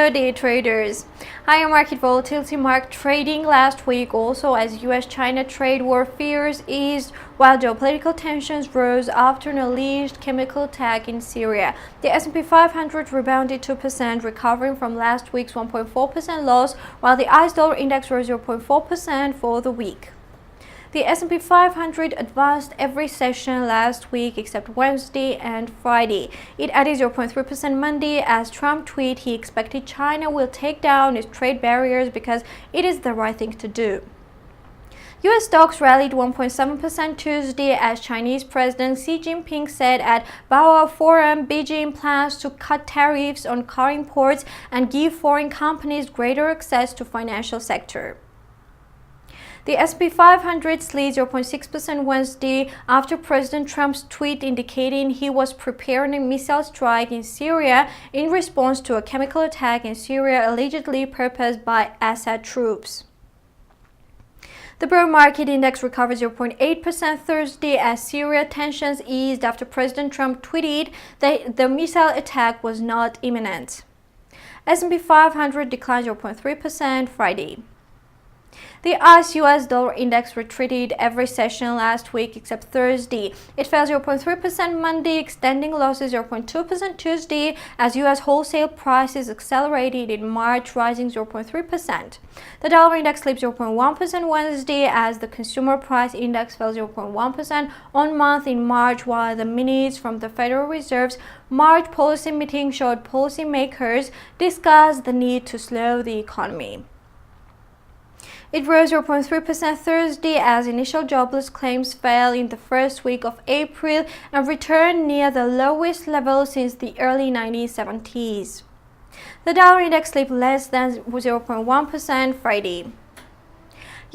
Day traders. Higher market volatility marked trading last week also as US-China trade war fears eased while geopolitical tensions rose after an alleged chemical attack in Syria. The S&P 500 rebounded 2%, recovering from last week's 1.4% loss, while the ICE dollar index rose 0.4% for the week. The S&P 500 advanced every session last week except Wednesday and Friday. It added 0.3% Monday as Trump tweeted he expected China will take down its trade barriers because it is the right thing to do. U.S. stocks rallied 1.7% Tuesday as Chinese President Xi Jinping said at 𝗏𝗏 Forum Beijing plans to cut tariffs on car imports and give foreign companies greater access to financial sector. The S&P 500 slid 0.6% Wednesday after President Trump's tweet indicating he was preparing a missile strike in Syria in response to a chemical attack in Syria allegedly purposed by Assad troops. The broad market index recovered 0.8% Thursday as Syria tensions eased after President Trump tweeted that the missile attack was not imminent. S&P 500 declined 0.3% Friday. The ICE US dollar index retreated every session last week except Thursday. It fell 0.3% Monday, extending losses 0.2% Tuesday as US wholesale prices accelerated in March, rising 0.3%. The dollar index slipped 0.1% Wednesday as the consumer price index fell 0.1% on month in March, while the minutes from the Federal Reserve's March policy meeting showed policymakers discuss the need to slow the economy. It rose 0.3% Thursday as initial jobless claims fell in the first week of April and returned near the lowest level since the early 1970s. The dollar index slipped less than 0.1% Friday.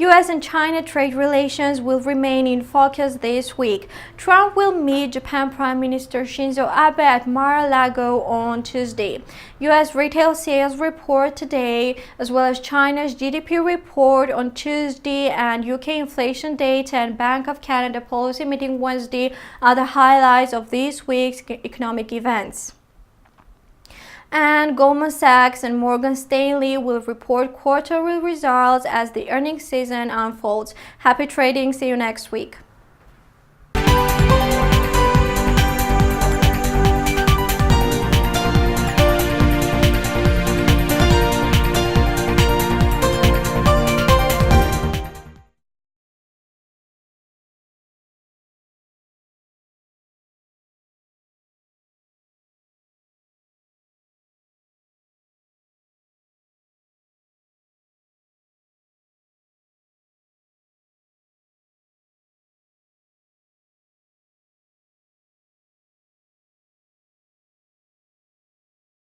U.S. and China trade relations will remain in focus this week. Trump will meet Japan Prime Minister Shinzo Abe at Mar-a-Lago on Tuesday. U.S. retail sales report today, as well as China's GDP report on Tuesday and UK inflation data and Bank of Canada policy meeting Wednesday are the highlights of this week's economic events. And Goldman Sachs and Morgan Stanley will report quarterly results as the earnings season unfolds. Happy trading. See you next week.